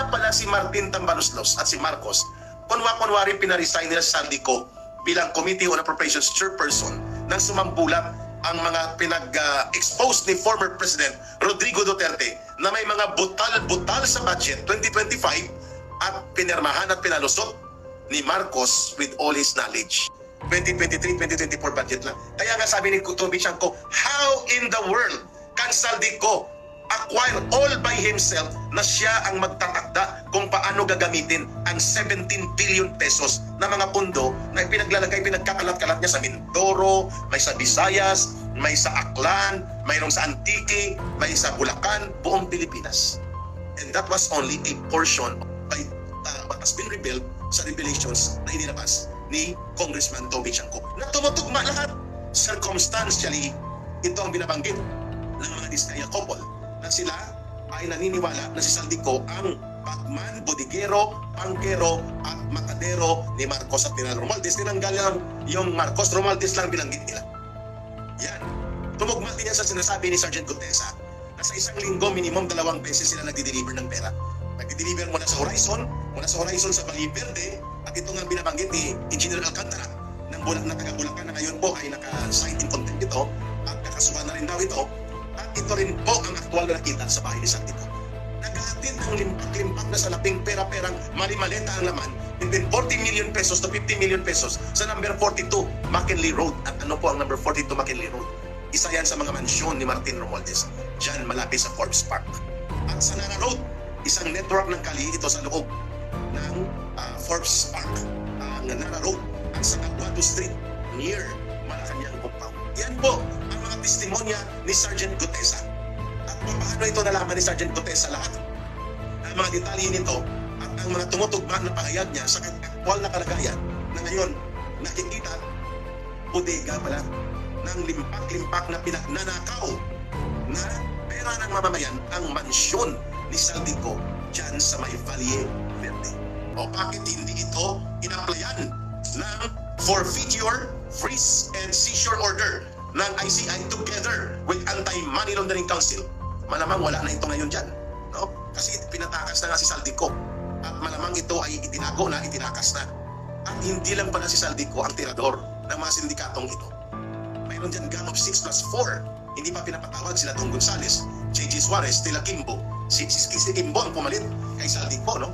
Kaya pala si Martin Tambaluslos at si Marcos, kunwa-kunwari pinaresign nila si Saldico bilang Committee on Appropriations Chairperson nang sumambulat ang mga pinag-expose ni former President Rodrigo Duterte na may mga butal-butal sa budget 2025 at pinirmahan at pinalusot ni Marcos with all his knowledge. 2023-2024 budget lang. Kaya nga sabi ni Toby Chanco, how in the world can Saldico acquire all by himself na siya ang magtatakda kung paano gagamitin ang 17 billion pesos na mga pundo na pinaglalagay, pinagkakalat-kalat niya sa Mindoro, may sa Visayas, may sa Aklan, mayroong sa Antique, may sa Bulacan, buong Pilipinas. And that was only a portion by what has been revealed sa revelations na inilabas ni Congressman Toby Chanco. Na tumutugma lahat. Circumstantially, ito ang binabanggit ng mga Diskaya couple na sila ay naniniwala na si Saldico ang pagman, bodigero, pangkero at matadero ni Marcos at ni Romualdez. Tinanggal yung Marcos, Romualdez lang binanggit nila. Yan. Tumugma din yan sa sinasabi ni Sergeant Gutesa na sa isang linggo minimum 2 beses sila nagdi-deliver ng pera. Nagdi-deliver muna sa Horizon sa Valle Verde, at ito nga binabanggit ni Engineer Alcantara ng taga-Bulacan na ngayon po ay naka-cite in contempt ito at kakasuhan na rin daw ito. At ito rin po ang aktual na nakita sa bahay ni Saldico. Naghahatid ng limpak-limpak na salaping pera-perang mali-maleta ang laman between 40 million pesos to 50 million pesos sa number 42 McKinley Road. At ano po ang number 42 McKinley Road? Isa yan sa mga mansyon ni Martin Romualdez dyan malapit sa Forbes Park. At sa Nara Road, isang network ng kali ito sa loob ng Forbes Park. Ang Nara Road at sa Aguado Street near Malacanang compound. Yan po ang mga testimonya ni Sergeant Gutesa. At paano ito nalaman ni Sergeant Gutesa lahat? Ang mga detalye nito at ang mga tumutugma na pahayag niya sa aktual na kalagayan na ngayon nakikita bodega pala ng limpak-limpak na pinagnanakaw na pera ng mamamayan ang mansyon ni Saldico dyan sa may Valle Verde. O bakit hindi ito inaplayan ng forfeiture, freeze, and seizure order ng ICI together with Anti-Money Laundering Council? Malamang wala na ito ngayon dyan. No? Kasi pinatakas na nga si Saldico. At malamang ito ay itinago na, itinakas na. At hindi lang pala si Saldico ang tirador ng mga sindikatong ito. Mayroon dyan gang of 6 plus 4. Hindi pa pinapatawag sila Dong Gonzales, J.G. Suarez, Tila Kimbo. Si Kimbo ang pumalit kay Saldico, no?